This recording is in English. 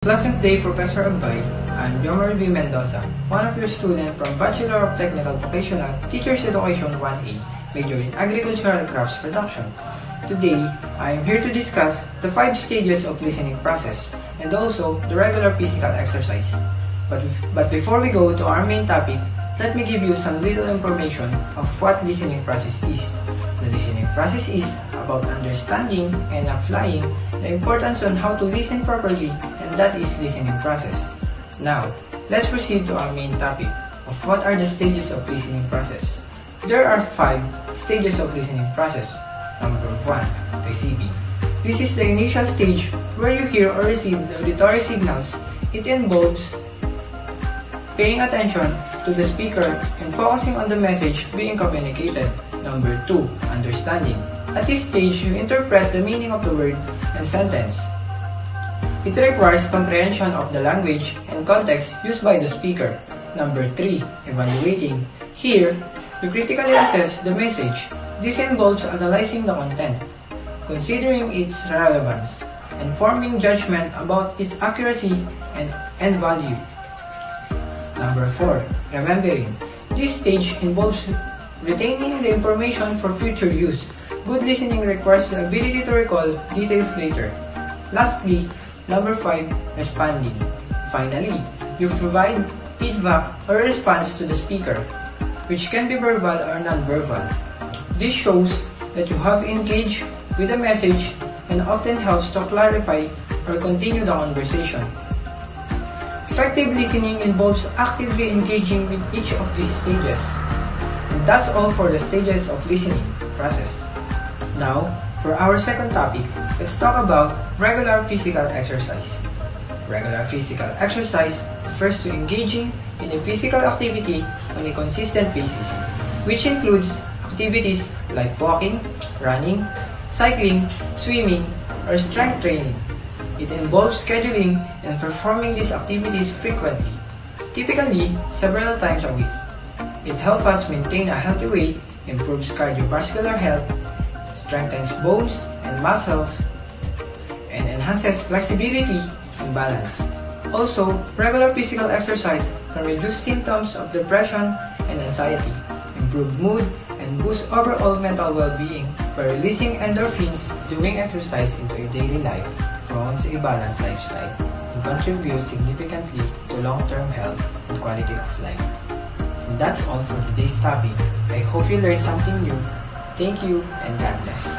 Pleasant day, Professor Agbay. I'm Jomar B. Mendoza, one of your students from Bachelor of Technical Vocational Teachers Education 1A, major in Agricultural Crafts Production. Today, I am here to discuss the 5 stages of listening process and also the regular physical exercise. But before we go to our main topic, let me give you some little information of what listening process is. The listening process is about understanding and applying the importance on how to listen properly, and that is listening process. Now, let's proceed to our main topic of what are the stages of listening process. There are 5 stages of listening process. Number 1, receiving. This is the initial stage where you hear or receive the auditory signals. It involves paying attention to the speaker and focusing on the message being communicated. Number 2, understanding. At this stage, you interpret the meaning of the word and sentence. It requires comprehension of the language and context used by the speaker. Number 3, evaluating. Here, you critically assess the message. This involves analyzing the content, considering its relevance, and forming judgment about its accuracy and value. Number 4, remembering. This stage involves retaining the information for future use. Good listening requires the ability to recall details later. Lastly, number 5, responding. Finally, you provide feedback or response to the speaker, which can be verbal or non-verbal. This shows that you have engaged with the message and often helps to clarify or continue the conversation. Effective listening involves actively engaging with each of these stages. And that's all for the stages of listening process. Now, for our second topic, let's talk about regular physical exercise. Regular physical exercise refers to engaging in a physical activity on a consistent basis, which includes activities like walking, running, cycling, swimming, or strength training. It involves scheduling and performing these activities frequently, typically several times a week. It helps us maintain a healthy weight, improves cardiovascular health, strengthens bones and muscles, and enhances flexibility and balance. Also, regular physical exercise can reduce symptoms of depression and anxiety, improve mood, and boost overall mental well-being by releasing endorphins during exercise into a daily life, promotes a balanced lifestyle, and contributes significantly to long-term health and quality of life. And that's all for today's topic. I hope you learned something new. Thank you and God bless.